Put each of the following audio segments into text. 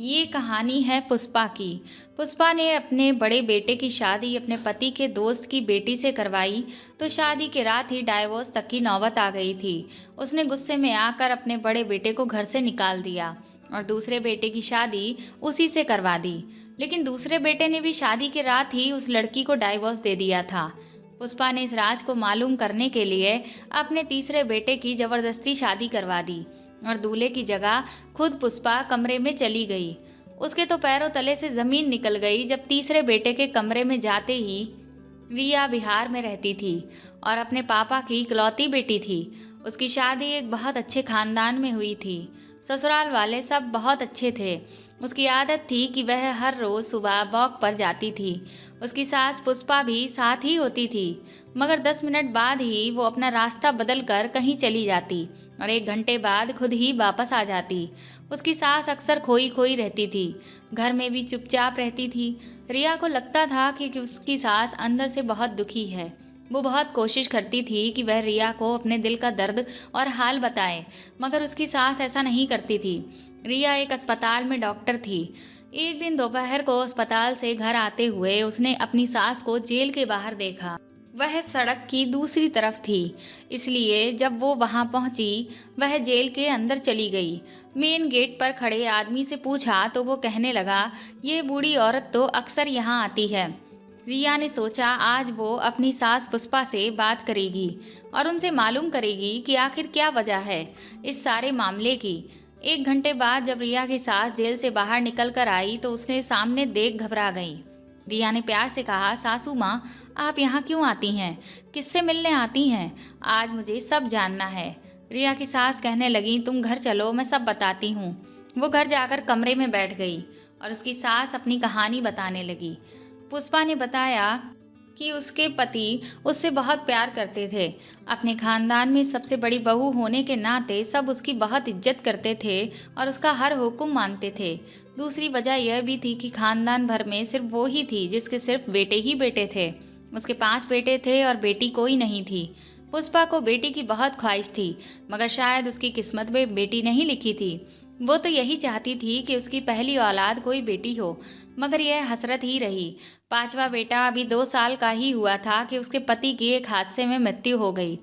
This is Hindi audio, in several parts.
ये कहानी है पुष्पा की। पुष्पा ने अपने बड़े बेटे की शादी अपने पति के दोस्त की बेटी से करवाई, तो शादी की रात ही डाइवोर्स तक की नौबत आ गई थी। उसने गुस्से में आकर अपने बड़े बेटे को घर से निकाल दिया और दूसरे बेटे की शादी उसी से करवा दी। लेकिन दूसरे बेटे ने भी शादी की रात ही उस लड़की को डाइवोर्स दे दिया था। पुष्पा ने इस राज को मालूम करने के लिए अपने तीसरे बेटे की जबरदस्ती शादी करवा दी और दूल्हे की जगह खुद पुष्पा कमरे में चली गई। उसके तो पैरों तले से जमीन निकल गई जब तीसरे बेटे के कमरे में जाते ही रिया बिहार में रहती थी और अपने पापा की इकलौती बेटी थी। उसकी शादी एक बहुत अच्छे खानदान में हुई थी। ससुराल वाले सब बहुत अच्छे थे। उसकी आदत थी कि वह हर रोज़ सुबह वॉक पर जाती थी। उसकी सास पुष्पा भी साथ ही होती थी, मगर 10 मिनट बाद ही वो अपना रास्ता बदल कर कहीं चली जाती और 1 घंटे बाद खुद ही वापस आ जाती। उसकी सास अक्सर खोई खोई रहती थी, घर में भी चुपचाप रहती थी। रिया को लगता था कि उसकी सास अंदर से बहुत दुखी है। वो बहुत कोशिश करती थी कि वह रिया को अपने दिल का दर्द और हाल बताए, मगर उसकी सास ऐसा नहीं करती थी। रिया एक अस्पताल में डॉक्टर थी। एक दिन दोपहर को अस्पताल से घर आते हुए उसने अपनी सास को जेल के बाहर देखा। वह सड़क की दूसरी तरफ थी, इसलिए जब वो वहां पहुंची वह जेल के अंदर चली गई। मेन गेट पर खड़े आदमी से पूछा तो वो कहने लगा, ये बूढ़ी औरत तो अक्सर यहाँ आती है। रिया ने सोचा आज वो अपनी सास पुष्पा से बात करेगी और उनसे मालूम करेगी कि आखिर क्या वजह है इस सारे मामले की। 1 घंटे बाद जब रिया की सास जेल से बाहर निकल कर आई तो उसने सामने देख घबरा गई। रिया ने प्यार से कहा, सासू माँ, आप यहाँ क्यों आती हैं? किससे मिलने आती हैं? आज मुझे सब जानना है। रिया की सास कहने लगी, तुम घर चलो, मैं सब बताती हूँ। वो घर जाकर कमरे में बैठ गई और उसकी सास अपनी कहानी बताने लगी। पुष्पा ने बताया कि उसके पति उससे बहुत प्यार करते थे। अपने खानदान में सबसे बड़ी बहू होने के नाते सब उसकी बहुत इज्जत करते थे और उसका हर हुक्म मानते थे। दूसरी वजह यह भी थी कि खानदान भर में सिर्फ वो ही थी जिसके सिर्फ बेटे ही बेटे थे। उसके 5 बेटे थे और बेटी कोई नहीं थी। पुष्पा को बेटी की बहुत ख्वाहिश थी, मगर शायद उसकी किस्मत में बेटी नहीं लिखी थी। वो तो यही चाहती थी कि उसकी पहली औलाद कोई बेटी हो, मगर यह हसरत ही रही। 5वां बेटा अभी 2 साल का ही हुआ था कि उसके पति की एक हादसे में मृत्यु हो गई।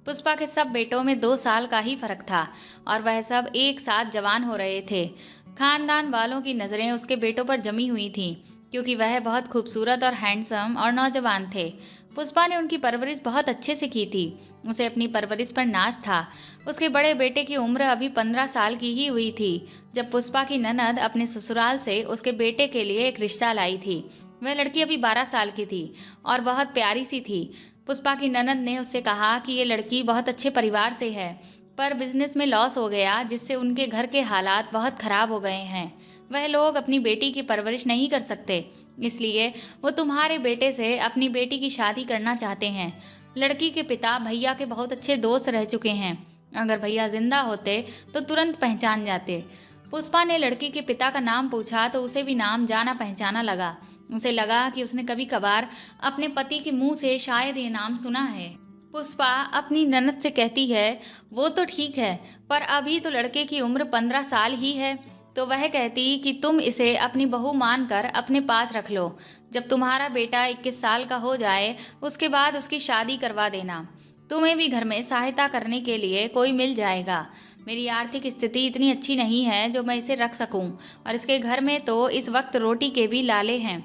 पुष्पा के सब बेटों में 2 साल का ही फर्क था और वह सब एक साथ जवान हो रहे थे। खानदान वालों की नज़रें उसके बेटों पर जमी हुई थीं, क्योंकि वह बहुत खूबसूरत और हैंडसम और नौजवान थे। पुष्पा ने उनकी परवरिश बहुत अच्छे से की थी। उसे अपनी परवरिश पर नाज था। उसके बड़े बेटे की उम्र अभी 15 साल की ही हुई थी जब पुष्पा की ननद अपने ससुराल से उसके बेटे के लिए एक रिश्ता लाई थी। वह लड़की अभी 12 साल की थी और बहुत प्यारी सी थी। पुष्पा की ननद ने उससे कहा कि ये लड़की बहुत अच्छे परिवार से है, पर बिजनेस में लॉस हो गया जिससे उनके घर के हालात बहुत खराब हो गए हैं। वह लोग अपनी बेटी की परवरिश नहीं कर सकते, इसलिए वो तुम्हारे बेटे से अपनी बेटी की शादी करना चाहते हैं। लड़की के पिता भैया के बहुत अच्छे दोस्त रह चुके हैं। अगर भैया जिंदा होते तो तुरंत पहचान जाते। पुष्पा ने लड़की के पिता का नाम पूछा तो उसे भी नाम जाना पहचाना लगा। उसे लगा कि उसने कभी कभार अपने पति के मुंह से शायद ये नाम सुना है। पुष्पा अपनी ननद से कहती है, वो तो ठीक है, पर अभी तो लड़के की उम्र 15 साल ही है। तो वह कहती कि तुम इसे अपनी बहू मानकर अपने पास रख लो। जब तुम्हारा बेटा 21 साल का हो जाए उसके बाद उसकी शादी करवा देना। तुम्हें भी घर में सहायता करने के लिए कोई मिल जाएगा। मेरी आर्थिक स्थिति इतनी अच्छी नहीं है जो मैं इसे रख सकूं, और इसके घर में तो इस वक्त रोटी के भी लाले हैं।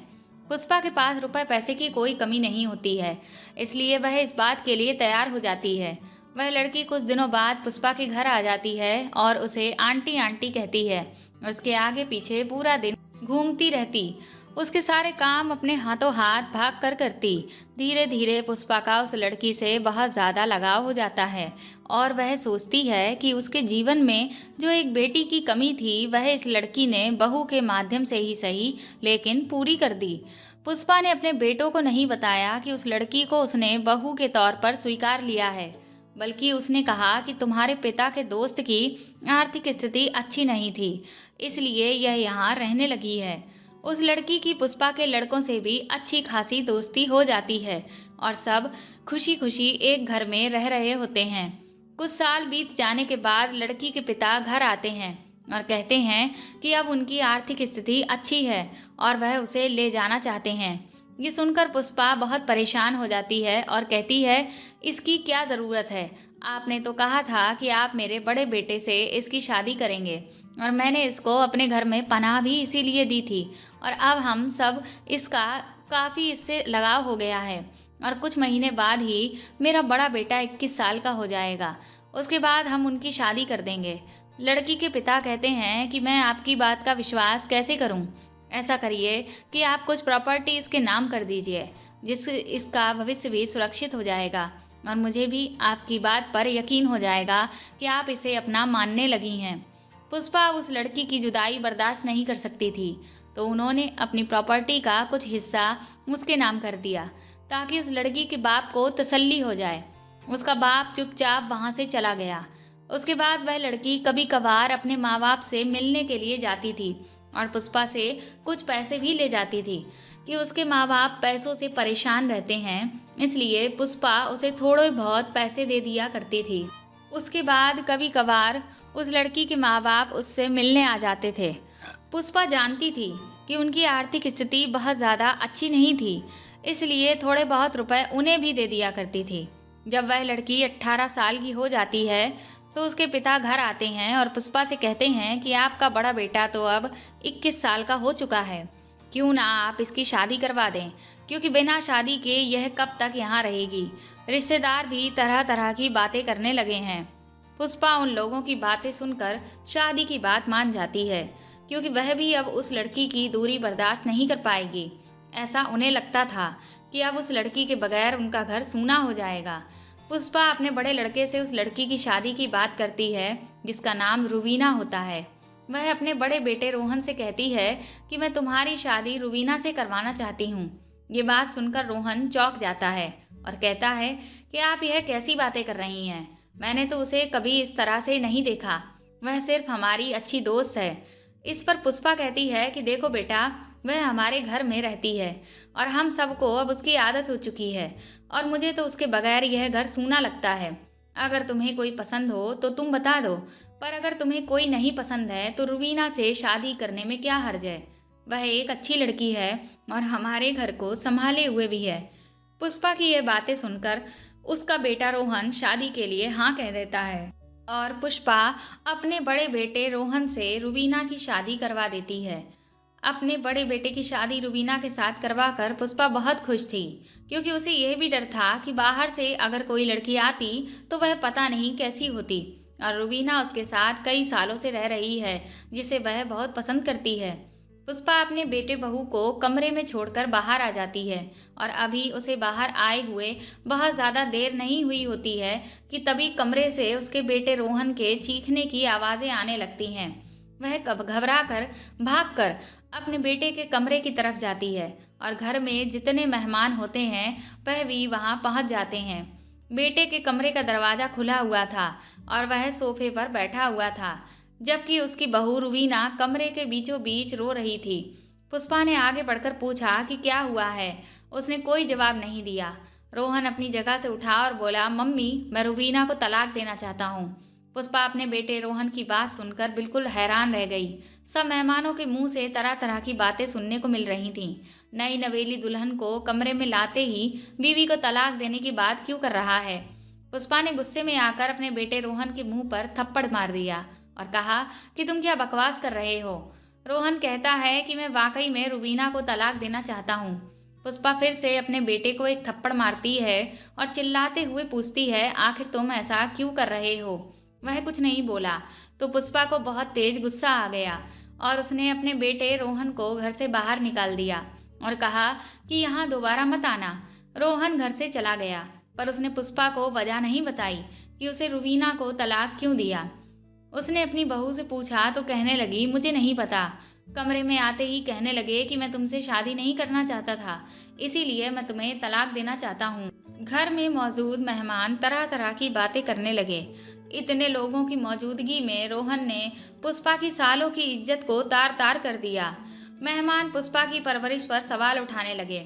पुष्पा के पास रुपए पैसे की कोई कमी नहीं होती है, इसलिए वह इस बात के लिए तैयार हो जाती है। वह लड़की कुछ दिनों बाद पुष्पा के घर आ जाती है और उसे आंटी आंटी कहती है और उसके आगे पीछे पूरा दिन घूमती रहती। उसके सारे काम अपने हाथों हाथ भाग कर करती। धीरे धीरे पुष्पा का उस लड़की से बहुत ज़्यादा लगाव हो जाता है और वह सोचती है कि उसके जीवन में जो एक बेटी की कमी थी वह इस लड़की ने बहू के माध्यम से ही सही लेकिन पूरी कर दी। पुष्पा ने अपने बेटों को नहीं बताया कि उस लड़की को उसने बहू के तौर पर स्वीकार लिया है, बल्कि उसने कहा कि तुम्हारे पिता के दोस्त की आर्थिक स्थिति अच्छी नहीं थी, इसलिए यह यहाँ रहने लगी है। उस लड़की की पुष्पा के लड़कों से भी अच्छी खासी दोस्ती हो जाती है और सब खुशी खुशी एक घर में रह रहे होते हैं। कुछ साल बीत जाने के बाद लड़की के पिता घर आते हैं और कहते हैं कि अब उनकी आर्थिक स्थिति अच्छी है और वह उसे ले जाना चाहते हैं। ये सुनकर पुष्पा बहुत परेशान हो जाती है और कहती है, इसकी क्या ज़रूरत है? आपने तो कहा था कि आप मेरे बड़े बेटे से इसकी शादी करेंगे और मैंने इसको अपने घर में पनाह भी इसीलिए दी थी और अब हम सब इसका काफ़ी इससे लगाव हो गया है और कुछ महीने बाद ही मेरा बड़ा बेटा 21 साल का हो जाएगा। उसके बाद हम उनकी शादी कर देंगे। लड़की के पिता कहते हैं कि मैं आपकी बात का विश्वास कैसे करूं? ऐसा करिए कि आप कुछ प्रॉपर्टी इसके नाम कर दीजिए, जिससे इसका भविष्य भी सुरक्षित हो जाएगा और मुझे भी आपकी बात पर यकीन हो जाएगा कि आप इसे अपना मानने लगी हैं। पुष्पा उस लड़की की जुदाई बर्दाश्त नहीं कर सकती थी, तो उन्होंने अपनी प्रॉपर्टी का कुछ हिस्सा उसके नाम कर दिया ताकि उस लड़की के बाप को तसल्ली हो जाए। उसका बाप चुपचाप वहाँ से चला गया। उसके बाद वह लड़की कभी कभार अपने माँ बाप से मिलने के लिए जाती थी और पुष्पा से कुछ पैसे भी ले जाती थी कि उसके माँ बाप पैसों से परेशान रहते हैं, इसलिए पुष्पा उसे थोड़े बहुत पैसे दे दिया करती थी। उसके बाद कभी कभार उस लड़की के माँ बाप उससे मिलने आ जाते थे। पुष्पा जानती थी कि उनकी आर्थिक स्थिति बहुत ज़्यादा अच्छी नहीं थी, इसलिए थोड़े बहुत रुपए उन्हें भी दे दिया करती थी। जब वह लड़की 18 साल की हो जाती है तो उसके पिता घर आते हैं और पुष्पा से कहते हैं कि आपका बड़ा बेटा तो अब 21 साल का हो चुका है, क्यों ना आप इसकी शादी करवा दें, क्योंकि बिना शादी के यह कब तक यहाँ रहेगी। रिश्तेदार भी तरह तरह की बातें करने लगे हैं। पुष्पा उन लोगों की बातें सुनकर शादी की बात मान जाती है, क्योंकि वह भी अब उस लड़की की दूरी बर्दाश्त नहीं कर पाएगी। ऐसा उन्हें लगता था कि अब उस लड़की के बगैर उनका घर सूना हो जाएगा। पुष्पा अपने बड़े लड़के से उस लड़की की शादी की बात करती है जिसका नाम रुवीना होता है। वह अपने बड़े बेटे रोहन से कहती है कि मैं तुम्हारी शादी रुवीना से करवाना चाहती हूँ। ये बात सुनकर रोहन चौंक जाता है और कहता है कि आप यह कैसी बातें कर रही हैं? मैंने तो उसे कभी इस तरह से नहीं देखा, वह सिर्फ हमारी अच्छी दोस्त है। इस पर पुष्पा कहती है कि देखो बेटा, वह हमारे घर में रहती है और हम सबको अब उसकी आदत हो चुकी है और मुझे तो उसके बगैर यह घर सूना लगता है। अगर तुम्हें कोई पसंद हो तो तुम बता दो, पर अगर तुम्हें कोई नहीं पसंद है तो रुवीना से शादी करने में क्या हर्ज है? वह एक अच्छी लड़की है और हमारे घर को संभाले हुए भी है। पुष्पा की यह बातें सुनकर उसका बेटा रोहन शादी के लिए हाँ कह देता है और पुष्पा अपने बड़े बेटे रोहन से रुवीना की शादी करवा देती है। अपने बड़े बेटे की शादी रुवीना के साथ करवाकर पुष्पा बहुत खुश थी, क्योंकि उसे यह भी डर था कि बाहर से अगर कोई लड़की आती तो वह पता नहीं कैसी होती, और रुवीना उसके साथ कई सालों से रह रही है जिसे वह बहुत पसंद करती है। पुष्पा अपने बेटे बहू को कमरे में छोड़कर बाहर आ जाती है और अभी उसे बाहर आए हुए बहुत ज़्यादा देर नहीं हुई होती है कि तभी कमरे से उसके बेटे रोहन के चीखने की आवाज़ें आने लगती हैं। वह घबरा कर भाग कर अपने बेटे के कमरे की तरफ जाती है और घर में जितने मेहमान होते हैं वह भी वहां पहुंच जाते हैं। बेटे के कमरे का दरवाज़ा खुला हुआ था और वह सोफे पर बैठा हुआ था, जबकि उसकी बहू रुवीना कमरे के बीचों बीच रो रही थी। पुष्पा ने आगे बढ़कर पूछा कि क्या हुआ है। उसने कोई जवाब नहीं दिया। रोहन अपनी जगह से उठा और बोला, मम्मी, मैं रुवीना को तलाक देना चाहता हूँ। पुष्पा अपने बेटे रोहन की बात सुनकर बिल्कुल हैरान रह गई। सब मेहमानों के मुंह से तरह तरह की बातें सुनने को मिल रही थीं। नई नवेली दुल्हन को कमरे में लाते ही बीवी को तलाक देने की बात क्यों कर रहा है। पुष्पा ने गुस्से में आकर अपने बेटे रोहन के मुंह पर थप्पड़ मार दिया और कहा कि तुम क्या बकवास कर रहे हो। रोहन कहता है कि मैं वाकई में रुवीना को तलाक देना चाहता हूँ। पुष्पा फिर से अपने बेटे को एक थप्पड़ मारती है और चिल्लाते हुए पूछती है, आखिर तुम ऐसा क्यों कर रहे हो। वह कुछ नहीं बोला तो पुष्पा को बहुत तेज गुस्सा आ गया और उसने अपने बेटे रोहन को घर से बाहर निकाल दिया और कहा कि यहाँ दोबारा मत आना। रोहन घर से चला गया, पर उसने पुष्पा को वजह नहीं बताई कि उसे रुवीना को तलाक क्यों दिया। उसने अपनी बहू से पूछा तो कहने लगी, मुझे नहीं पता। कमरे में आते ही कहने लगे कि मैं तुमसे शादी नहीं करना चाहता था, इसीलिए मैं तुम्हें तलाक देना चाहता हूँ। घर में मौजूद मेहमान तरह तरह की बातें करने लगे। इतने लोगों की मौजूदगी में रोहन ने पुष्पा की सालों की इज्जत को तार तार कर दिया। मेहमान पुष्पा की परवरिश पर सवाल उठाने लगे।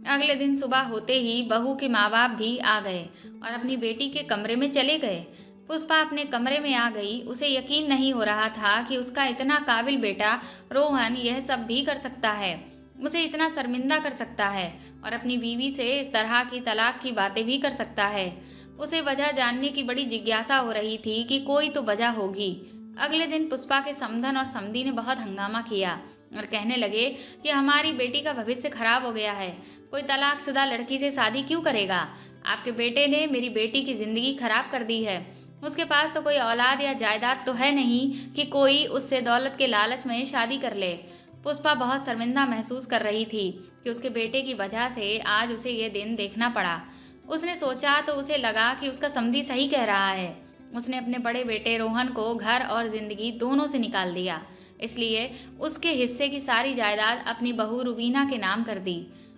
अगले दिन सुबह होते ही बहू के माँ बाप भी आ गए और अपनी बेटी के कमरे में चले गए। पुष्पा अपने कमरे में आ गई। उसे यकीन नहीं हो रहा था कि उसका इतना काबिल बेटा रोहन यह सब भी कर सकता है, उसे इतना शर्मिंदा कर सकता है और अपनी बीवी से इस तरह की तलाक की बातें भी कर सकता है। उसे वजह जानने की बड़ी जिज्ञासा हो रही थी कि कोई तो वजह होगी। अगले दिन पुष्पा के समधन और समधी ने बहुत हंगामा किया और कहने लगे कि हमारी बेटी का भविष्य खराब हो गया है, कोई तलाकशुदा लड़की से शादी क्यों करेगा? आपके बेटे ने मेरी बेटी की जिंदगी खराब कर दी है। उसके पास तो कोई औलाद या जायदाद तो है नहीं कि कोई उससे दौलत के लालच में शादी कर ले। पुष्पा बहुत शर्मिंदा महसूस कर रही थी कि उसके बेटे की वजह से आज उसे ये दिन देखना पड़ा। उसने सोचा तो उसे लगा कि उसका समधी सही कह रहा है। उसने अपने बड़े बेटे रोहन को घर और जिंदगी दोनों से निकाल दिया, इसलिए उसके हिस्से की सारी जायदाद अपनी बहू रुबीना के नाम कर दी।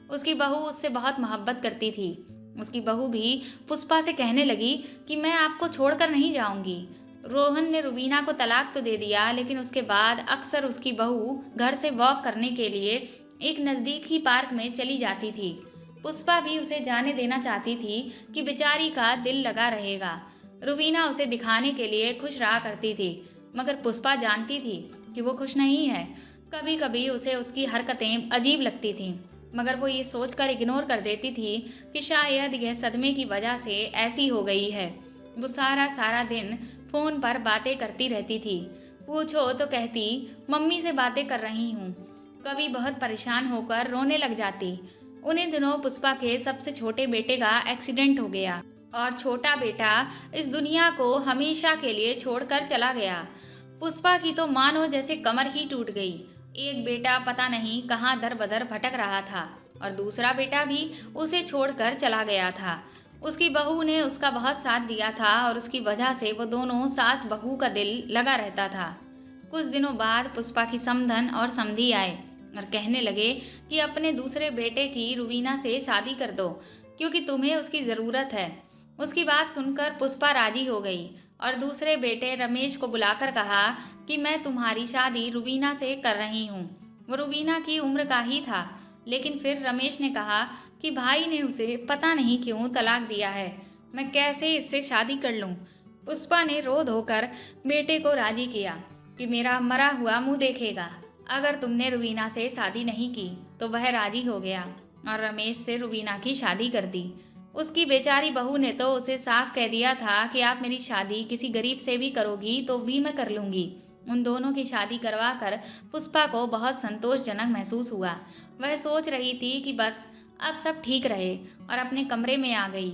उसकी बहू उससे बहुत मोहब्बत करती थी। उसकी बहू भी पुष्पा से कहने लगी कि मैं आपको छोड़कर नहीं जाऊंगी। रोहन ने रुबीना को तलाक तो दे दिया, लेकिन उसके बाद अक्सर उसकी बहू घर से वॉक करने के लिए एक नज़दीकी पार्क में चली जाती थी। पुष्पा भी उसे जाने देना चाहती थी कि बेचारी का दिल लगा रहेगा। रुबीना उसे दिखाने के लिए खुश रहा करती थी, मगर पुष्पा जानती थी कि वो खुश नहीं है। कभी कभी उसे उसकी हरकतें अजीब लगती थीं, मगर वो ये सोचकर इग्नोर कर देती थी कि शायद यह सदमे की वजह से ऐसी हो गई है। वो सारा सारा दिन फ़ोन पर बातें करती रहती थी। पूछो तो कहती मम्मी से बातें कर रही हूँ। कभी बहुत परेशान होकर रोने लग जाती। उन्हीं दिनों पुष्पा के सबसे छोटे बेटे का एक्सीडेंट हो गया और छोटा बेटा इस दुनिया को हमेशा के लिए छोड़कर चला गया। पुष्पा की तो मानो जैसे कमर ही टूट गई। एक बेटा पता नहीं कहाँ दर बदर भटक रहा था और दूसरा बेटा भी उसे छोड़कर चला गया था। उसकी बहू ने उसका बहुत साथ दिया था और उसकी वजह से वो दोनों सास बहू का दिल लगा रहता था। कुछ दिनों बाद पुष्पा की समधन और समधी आए और कहने लगे कि अपने दूसरे बेटे की रुबीना से शादी कर दो, क्योंकि तुम्हें उसकी ज़रूरत है। उसकी बात सुनकर पुष्पा राजी हो गई और दूसरे बेटे रमेश को बुलाकर कहा कि मैं तुम्हारी शादी रुबीना से कर रही हूँ। वो रुबीना की उम्र का ही था, लेकिन फिर रमेश ने कहा कि भाई ने उसे पता नहीं क्यों तलाक दिया है, मैं कैसे इससे शादी कर लूँ। पुष्पा ने रो धोकर बेटे को राजी किया कि मेरा मरा हुआ मुँह देखेगा। अगर तुमने रुबीना से शादी नहीं की तो वह राजी हो गया और रमेश से रुबीना की शादी कर दी। उसकी बेचारी बहू ने तो उसे साफ कह दिया था कि आप मेरी शादी किसी गरीब से भी करोगी तो भी मैं कर लूँगी। उन दोनों की शादी करवा कर पुष्पा को बहुत संतोषजनक महसूस हुआ। वह सोच रही थी कि बस अब सब ठीक रहे और अपने कमरे में आ गई।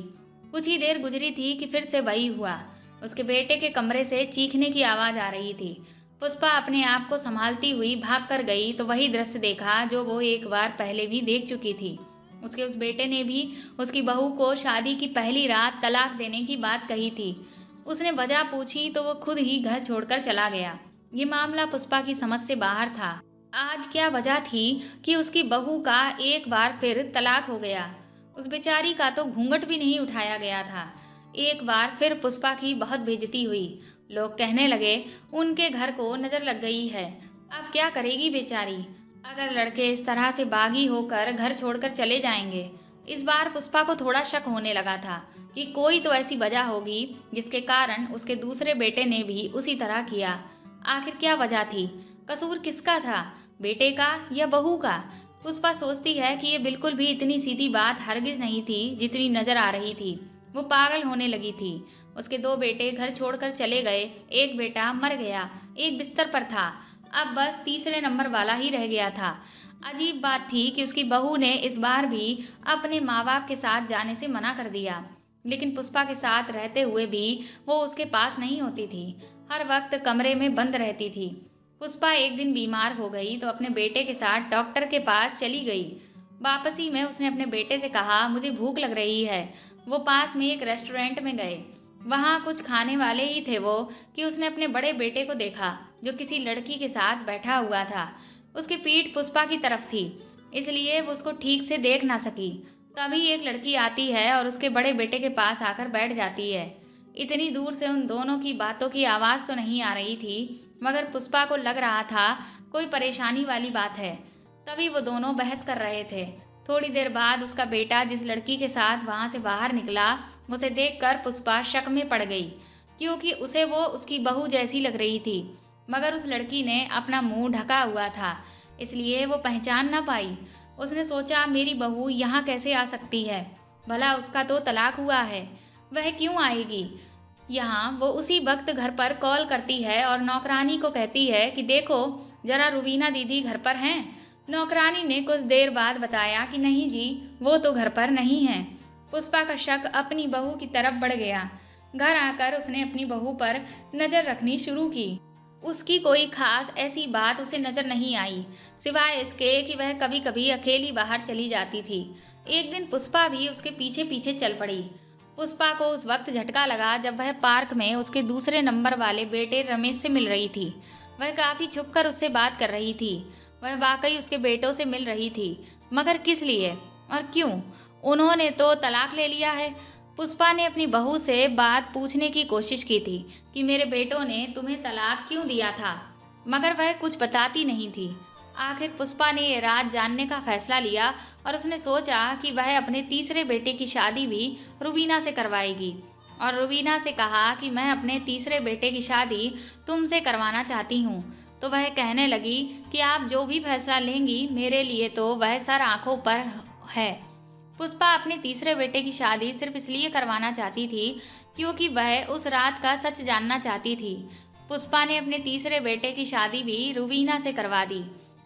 कुछ ही देर गुजरी थी कि फिर से वही हुआ। उसके बेटे के कमरे से चीखने की आवाज़ आ रही थी। पुष्पा अपने आप को संभालती हुई भाग कर गई तो वही दृश्य देखा जो वो एक बार पहले भी देख चुकी थी। उसके उस बेटे ने भी उसकी बहू को शादी की पहली रात तलाक देने की बात कही थी। उसने वजह पूछी तो वो खुद ही घर छोड़कर चला गया। ये मामला पुष्पा की समझ से बाहर था। आज क्या वजह थी कि उसकी बहू का एक बार फिर तलाक हो गया? उस बेचारी का तो घूंघट भी नहीं उठाया गया था। एक बार फिर पुष्पा की बहुत बेइज्जती हुई। लोग कहने लगे उनके घर को नजर लग गई है। अब क्या करेगी बेचारी? अगर लड़के इस तरह से बागी होकर घर छोड़कर चले जाएंगे। इस बार पुष्पा को थोड़ा शक होने लगा था कि कोई तो ऐसी वजह होगी जिसके कारण उसके दूसरे बेटे ने भी उसी तरह किया। आखिर क्या वजह थी? कसूर किसका था, बेटे का या बहू का? पुष्पा सोचती है कि ये बिल्कुल भी इतनी सीधी बात हरगिज नहीं थी जितनी नजर आ रही थी। वो पागल होने लगी थी। उसके दो बेटे घर छोड़कर चले गए। एक बेटा मर गया, एक बिस्तर पर था, अब बस तीसरे नंबर वाला ही रह गया था। अजीब बात थी कि उसकी बहू ने इस बार भी अपने माँ बाप के साथ जाने से मना कर दिया, लेकिन पुष्पा के साथ रहते हुए भी वो उसके पास नहीं होती थी, हर वक्त कमरे में बंद रहती थी। पुष्पा एक दिन बीमार हो गई तो अपने बेटे के साथ डॉक्टर के पास चली गई। वापसी में उसने अपने बेटे से कहा मुझे भूख लग रही है। वो पास में एक रेस्टोरेंट में गए। वहाँ कुछ खाने वाले ही थे वो कि उसने अपने बड़े बेटे को देखा जो किसी लड़की के साथ बैठा हुआ था। उसकी पीठ पुष्पा की तरफ थी, इसलिए वो उसको ठीक से देख ना सकी। तभी एक लड़की आती है और उसके बड़े बेटे के पास आकर बैठ जाती है। इतनी दूर से उन दोनों की बातों की आवाज़ तो नहीं आ रही थी, मगर पुष्पा को लग रहा था कोई परेशानी वाली बात है। तभी वो दोनों बहस कर रहे थे। थोड़ी देर बाद उसका बेटा जिस लड़की के साथ वहाँ से बाहर निकला, उसे देखकर पुष्पा शक में पड़ गई। क्योंकि उसे वो उसकी बहू जैसी लग रही थी। मगर उस लड़की ने अपना मुंह ढका हुआ था, इसलिए वो पहचान ना पाई। उसने सोचा, मेरी बहू यहाँ कैसे आ सकती है? भला उसका तो तलाक हुआ है, वह क्यों आएगी यहाँ? वो उसी वक्त घर पर कॉल करती है और नौकरानी को कहती है कि देखो जरा रुबीना दीदी घर पर हैं। नौकरानी ने कुछ देर बाद बताया कि नहीं जी, वो तो घर पर नहीं है। पुष्पा का शक अपनी बहू की तरफ बढ़ गया। घर आकर उसने अपनी बहू पर नज़र रखनी शुरू की। उसकी कोई खास ऐसी बात उसे नज़र नहीं आई, सिवाय इसके कि वह कभी कभी अकेली बाहर चली जाती थी। एक दिन पुष्पा भी उसके पीछे पीछे चल पड़ी। पुष्पा को उस वक्त झटका लगा जब वह पार्क में उसके दूसरे नंबर वाले बेटे रमेश से मिल रही थी। वह काफ़ी छुपकर उससे बात कर रही थी। वह वाकई उसके बेटों से मिल रही थी, मगर किस लिए और क्यों? उन्होंने तो तलाक ले लिया है। पुष्पा ने अपनी बहू से बात पूछने की कोशिश की थी कि मेरे बेटों ने तुम्हें तलाक क्यों दिया था, मगर वह कुछ बताती नहीं थी। आखिर पुष्पा ने ये राज जानने का फैसला लिया और उसने सोचा कि वह अपने तीसरे बेटे की शादी भी रुबीना से करवाएगी, और रुबीना से कहा कि मैं अपने तीसरे बेटे की शादी तुमसे करवाना चाहती हूँ। तो वह कहने लगी कि आप जो भी फैसला लेंगी मेरे लिए तो वह सर आंखों पर है। पुष्पा अपने तीसरे बेटे की शादी सिर्फ इसलिए करवाना चाहती थी क्योंकि वह उस रात का सच जानना चाहती थी। पुष्पा ने अपने तीसरे बेटे की शादी भी रुबीना से करवा दी,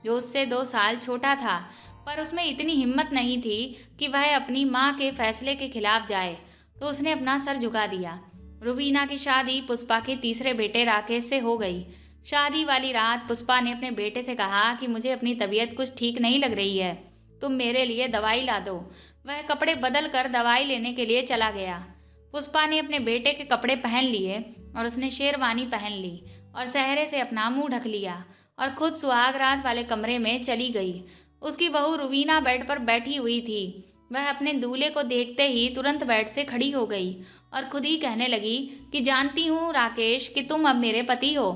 जो उससे 2 साल छोटा था, पर उसमें इतनी हिम्मत नहीं थी कि वह अपनी माँ के फैसले के खिलाफ जाए, तो उसने अपना सर झुका दिया। रुबीना की शादी पुष्पा के तीसरे बेटे राकेश से हो गई। शादी वाली रात पुष्पा ने अपने बेटे से कहा कि मुझे अपनी तबीयत कुछ ठीक नहीं लग रही है, तुम मेरे लिए दवाई ला दो। वह कपड़े बदल कर दवाई लेने के लिए चला गया। पुष्पा ने अपने बेटे के कपड़े पहन लिए और उसने शेरवानी पहन ली और सहरे से अपना मुंह ढक लिया और खुद सुहागरात वाले कमरे में चली गई। उसकी बहू रुबीना बेड पर बैठी हुई थी। वह अपने दूल्हे को देखते ही तुरंत बेड से खड़ी हो गई और खुद ही कहने लगी कि जानती हूँ राकेश कि तुम अब मेरे पति हो,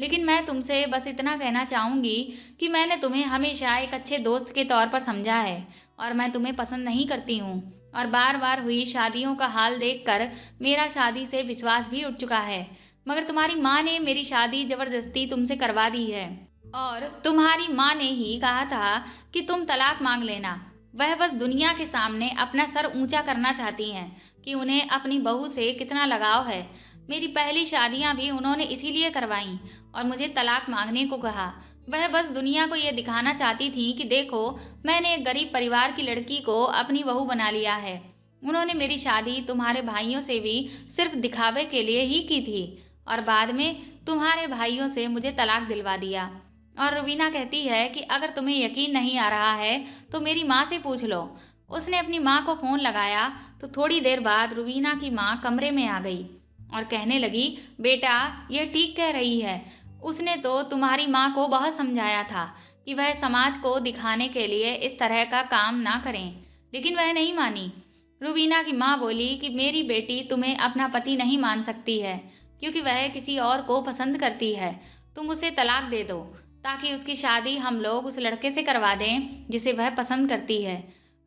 लेकिन मैं तुमसे बस इतना कहना चाहूँगी कि मैंने तुम्हें हमेशा एक अच्छे दोस्त के तौर पर समझा है और मैं तुम्हें पसंद नहीं करती हूँ, और बार बार हुई शादियों का हाल देखकर मेरा शादी से विश्वास भी उठ चुका है। मगर तुम्हारी माँ ने मेरी शादी ज़बरदस्ती तुमसे करवा दी है, और तुम्हारी माँ ने ही कहा था कि तुम तलाक मांग लेना। वह बस दुनिया के सामने अपना सर ऊंचा करना चाहती हैं कि उन्हें अपनी बहू से कितना लगाव है। मेरी पहली शादियां भी उन्होंने इसीलिए करवाईं और मुझे तलाक मांगने को कहा। वह बस दुनिया को ये दिखाना चाहती थी कि देखो, मैंने एक गरीब परिवार की लड़की को अपनी बहू बना लिया है। उन्होंने मेरी शादी तुम्हारे भाइयों से भी सिर्फ दिखावे के लिए ही की थी, और बाद में तुम्हारे भाइयों से मुझे तलाक दिलवा दिया। और रुबीना कहती है कि अगर तुम्हें यकीन नहीं आ रहा है तो मेरी माँ से पूछ लो। उसने अपनी माँ को फ़ोन लगाया तो थोड़ी देर बाद रुबीना की माँ कमरे में आ गई और कहने लगी, बेटा यह ठीक कह रही है। उसने तो तुम्हारी माँ को बहुत समझाया था कि वह समाज को दिखाने के लिए इस तरह का काम ना करें, लेकिन वह नहीं मानी। रुबीना की माँ बोली कि मेरी बेटी तुम्हें अपना पति नहीं मान सकती है क्योंकि वह किसी और को पसंद करती है। तुम उसे तलाक दे दो ताकि उसकी शादी हम लोग उस लड़के से करवा दें जिसे वह पसंद करती है।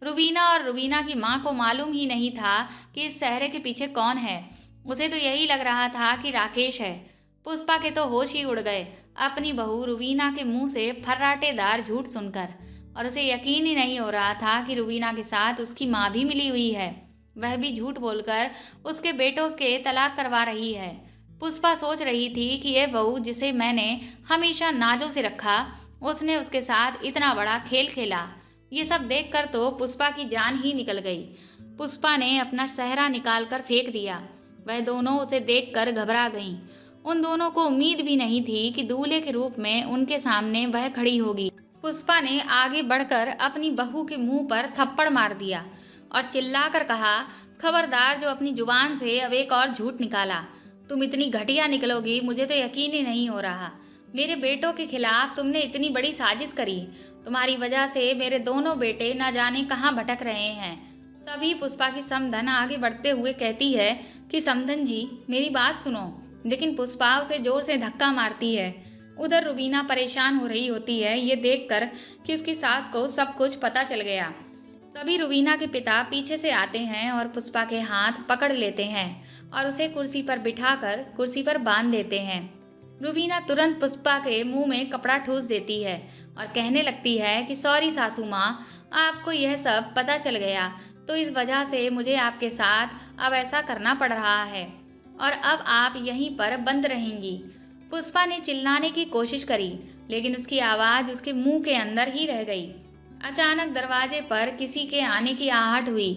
रुबीना और रुबीना की माँ को मालूम ही नहीं था कि इस सहरे के पीछे कौन है। उसे तो यही लग रहा था कि राकेश है। पुष्पा के तो होश ही उड़ गए अपनी बहू रुबीना के मुंह से फर्राटेदार झूठ सुनकर, और उसे यकीन ही नहीं हो रहा था कि रुबीना के साथ उसकी माँ भी मिली हुई है। वह भी झूठ बोलकर उसके बेटों के तलाक करवा रही है। पुष्पा सोच रही थी कि यह बहू जिसे मैंने हमेशा नाजों से रखा, उसने उसके साथ इतना बड़ा खेल खेला। ये सब देखकर तो पुष्पा की जान ही निकल गई। पुष्पा ने अपना सहरा निकाल कर फेंक दिया। वह दोनों उसे देखकर घबरा गईं। उन दोनों को उम्मीद भी नहीं थी कि दूल्हे के रूप में उनके सामने वह खड़ी होगी। पुष्पा ने आगे बढ़कर अपनी बहू के मुंह पर थप्पड़ मार दिया और चिल्लाकर कहा, खबरदार जो अपनी जुबान से अब एक और झूठ निकाला। तुम इतनी घटिया निकलोगी मुझे तो यकीन ही नहीं हो रहा। मेरे बेटों के खिलाफ तुमने इतनी बड़ी साजिश करी। तुम्हारी वजह से मेरे दोनों बेटे न जाने कहाँ भटक रहे हैं। तभी पुष्पा की समधन आगे बढ़ते हुए कहती है कि समधन जी मेरी बात सुनो, लेकिन पुष्पा उसे जोर से धक्का मारती है। उधर रुबीना परेशान हो रही होती है ये देखकर कि उसकी सास को सब कुछ पता चल गया। तभी रुबीना के पिता पीछे से आते हैं और पुष्पा के हाथ पकड़ लेते हैं और उसे कुर्सी पर बिठाकर कुर्सी पर बांध देते हैं। रुबीना तुरंत पुष्पा के मुंह में कपड़ा ठूस देती है और कहने लगती है कि सॉरी सासू माँ, आपको यह सब पता चल गया तो इस वजह से मुझे आपके साथ अब ऐसा करना पड़ रहा है और अब आप यहीं पर बंद रहेंगी। पुष्पा ने चिल्लाने की कोशिश करी लेकिन उसकी आवाज़ उसके मुंह के अंदर ही रह गई। अचानक दरवाजे पर किसी के आने की आहट हुई।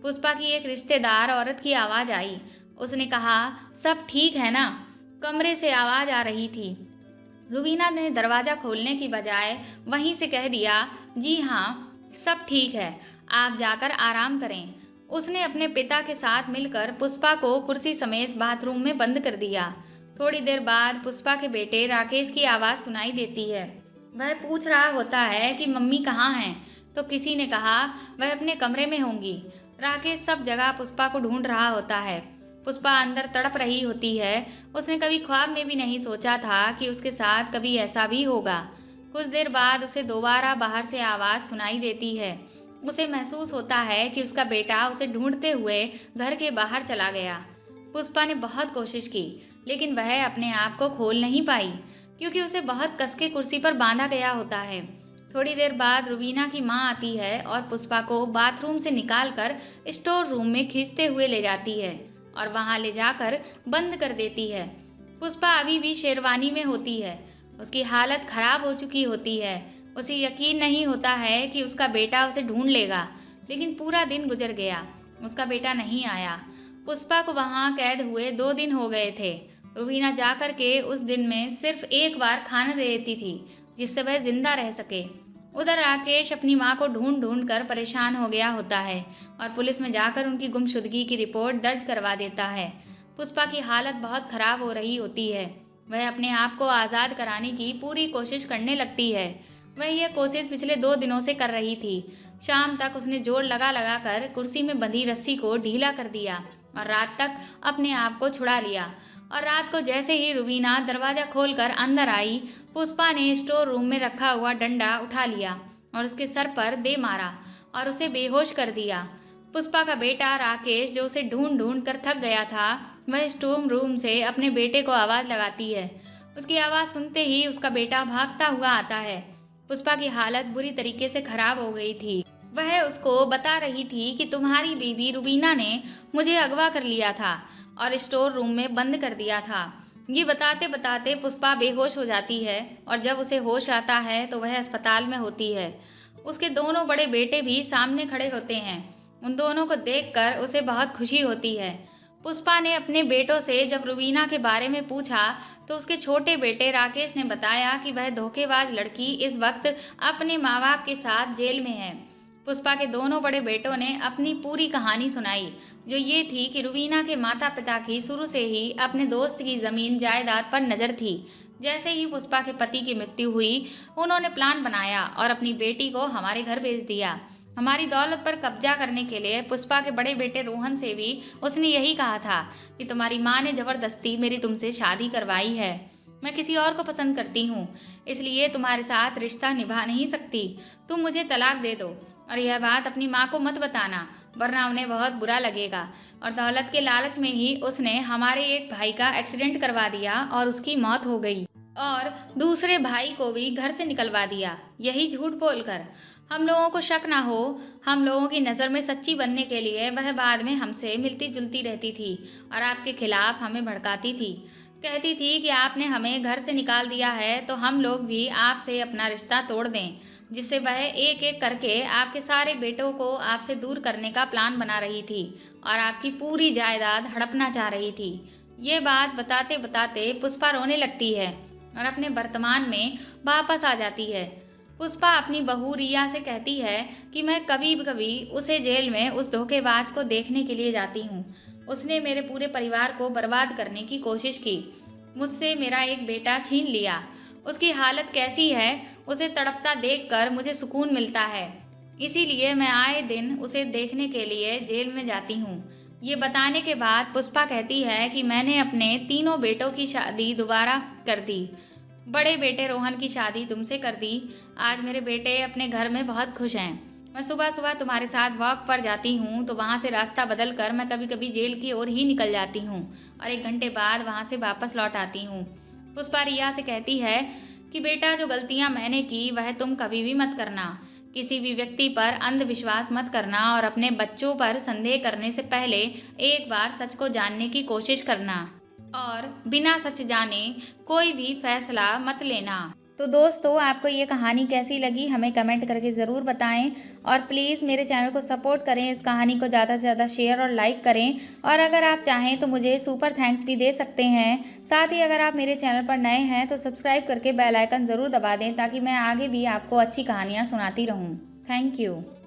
पुष्पा की एक रिश्तेदार औरत की आवाज़ आई। उसने कहा, सब ठीक है ना? कमरे से आवाज़ आ रही थी। रुबीना ने दरवाज़ा खोलने की बजाय वहीं से कह दिया, जी हाँ, सब ठीक है, आप जाकर आराम करें। उसने अपने पिता के साथ मिलकर पुष्पा को कुर्सी समेत बाथरूम में बंद कर दिया। थोड़ी देर बाद पुष्पा के बेटे राकेश की आवाज़ सुनाई देती है। वह पूछ रहा होता है कि मम्मी कहाँ हैं, तो किसी ने कहा वह अपने कमरे में होंगी। राकेश सब जगह पुष्पा को ढूंढ रहा होता है। पुष्पा अंदर तड़प रही होती है। उसने कभी ख्वाब में भी नहीं सोचा था कि उसके साथ कभी ऐसा भी होगा। कुछ देर बाद उसे दोबारा बाहर से आवाज़ सुनाई देती है। उसे महसूस होता है कि उसका बेटा उसे ढूंढते हुए घर के बाहर चला गया। पुष्पा ने बहुत कोशिश की लेकिन वह अपने आप को खोल नहीं पाई क्योंकि उसे बहुत कस के कुर्सी पर बांधा गया होता है। थोड़ी देर बाद रुबीना की माँ आती है और पुष्पा को बाथरूम से निकालकर स्टोर रूम में खींचते हुए ले जाती है और वहाँ ले जाकर बंद कर देती है। पुष्पा अभी भी शेरवानी में होती है। उसकी हालत खराब हो चुकी होती है। उसे यकीन नहीं होता है कि उसका बेटा उसे ढूंढ लेगा, लेकिन पूरा दिन गुजर गया, उसका बेटा नहीं आया। पुष्पा को वहाँ कैद हुए 2 दिन हो गए थे। रुबीना जाकर के उस दिन में सिर्फ एक बार खाना दे देती थी जिससे वह जिंदा रह सके। उधर राकेश अपनी माँ को ढूंढ ढूंढ कर परेशान हो गया होता है और पुलिस में जाकर उनकी गुमशुदगी की रिपोर्ट दर्ज करवा देता है। पुष्पा की हालत बहुत खराब हो रही होती है। वह अपने आप को आज़ाद कराने की पूरी कोशिश करने लगती है। वह यह कोशिश पिछले 2 दिनों से कर रही थी। शाम तक उसने जोर लगा लगा कर कुर्सी में बंधी रस्सी को ढीला कर दिया और रात तक अपने आप को छुड़ा लिया। और रात को जैसे ही रुबीना दरवाज़ा खोलकर अंदर आई, पुष्पा ने स्टोर रूम में रखा हुआ डंडा उठा लिया और उसके सर पर दे मारा और उसे बेहोश कर दिया। पुष्पा का बेटा राकेश, जो उसे ढूंढ ढूंढ कर थक गया था, वह स्टोर रूम से अपने बेटे को आवाज़ लगाती है। उसकी आवाज़ सुनते ही उसका बेटा भागता हुआ आता है। पुष्पा की हालत बुरी तरीके से खराब हो गई थी। वह उसको बता रही थी कि तुम्हारी बीवी रुबीना ने मुझे अगवा कर लिया था और स्टोर रूम में बंद कर दिया था। ये बताते बताते पुष्पा बेहोश हो जाती है और जब उसे होश आता है तो वह अस्पताल में होती है। उसके दोनों बड़े बेटे भी सामने खड़े होते हैं। उन दोनों को देखकर उसे बहुत खुशी होती है। पुष्पा ने अपने बेटों से जब रुबीना के बारे में पूछा तो उसके छोटे बेटे राकेश ने बताया कि वह धोखेबाज लड़की इस वक्त अपने माँ बाप के साथ जेल में है। पुष्पा के दोनों बड़े बेटों ने अपनी पूरी कहानी सुनाई, जो ये थी कि रुबीना के माता पिता की शुरू से ही अपने दोस्त की ज़मीन जायदाद पर नज़र थी। जैसे ही पुष्पा के पति की मृत्यु हुई, उन्होंने प्लान बनाया और अपनी बेटी को हमारे घर भेज दिया। हमारी दौलत पर कब्जा करने के लिए पुष्पा के बड़े बेटे रोहन से भी उसने यही कहा था कि तुम्हारी माँ ने ज़बरदस्ती मेरी तुमसे शादी करवाई है। मैं किसी और को पसंद करती हूँ, इसलिए तुम्हारे साथ रिश्ता निभा नहीं सकती। तुम मुझे तलाक दे दो और यह बात अपनी माँ को मत बताना, वरना उन्हें बहुत बुरा लगेगा। और दौलत के लालच में ही उसने हमारे एक भाई का एक्सीडेंट करवा दिया और उसकी मौत हो गई और दूसरे भाई को भी घर से निकलवा दिया, यही झूठ बोलकर। हम लोगों को शक ना हो, हम लोगों की नज़र में सच्ची बनने के लिए वह बाद में हमसे मिलती जुलती रहती थी और आपके खिलाफ हमें भड़काती थी। कहती थी कि आपने हमें घर से निकाल दिया है तो हम लोग भी आपसे अपना रिश्ता तोड़ दें, जिससे वह एक एक करके आपके सारे बेटों को आपसे दूर करने का प्लान बना रही थी और आपकी पूरी जायदाद हड़पना चाह रही थी। ये बात बताते बताते पुष्पा रोने लगती है और अपने वर्तमान में वापस आ जाती है। पुष्पा अपनी बहू रिया से कहती है कि मैं कभी कभी उसे जेल में उस धोखेबाज को देखने के लिए जाती हूँ। उसने मेरे पूरे परिवार को बर्बाद करने की कोशिश की, मुझसे मेरा एक बेटा छीन लिया। उसकी हालत कैसी है उसे तड़पता देखकर मुझे सुकून मिलता है, इसीलिए मैं आए दिन उसे देखने के लिए जेल में जाती हूँ। ये बताने के बाद पुष्पा कहती है कि मैंने अपने तीनों बेटों की शादी दोबारा कर दी। बड़े बेटे रोहन की शादी तुमसे कर दी। आज मेरे बेटे अपने घर में बहुत खुश हैं। मैं सुबह-सुबह तुम्हारे साथ वॉक पर जाती हूँ, तो वहाँ से रास्ता बदल कर मैं कभी-कभी जेल की ओर ही निकल जाती हूँ और 1 घंटे बाद वहाँ से वापस लौट आती हूँ। पुष्पा रिया से कहती है कि बेटा, जो गलतियाँ मैंने की वह तुम कभी भी मत करना। किसी भी व्यक्ति पर अंधविश्वास मत करना और अपने बच्चों पर संदेह करने से पहले एक बार सच को जानने की कोशिश करना और बिना सच जाने कोई भी फैसला मत लेना। तो दोस्तों, आपको ये कहानी कैसी लगी हमें कमेंट करके ज़रूर बताएं और प्लीज़ मेरे चैनल को सपोर्ट करें, इस कहानी को ज़्यादा से ज़्यादा शेयर और लाइक करें और अगर आप चाहें तो मुझे सुपर थैंक्स भी दे सकते हैं। साथ ही अगर आप मेरे चैनल पर नए हैं तो सब्सक्राइब करके बेल आइकन ज़रूर दबा दें ताकि मैं आगे भी आपको अच्छी कहानियाँ सुनाती रहूँ। Thank you.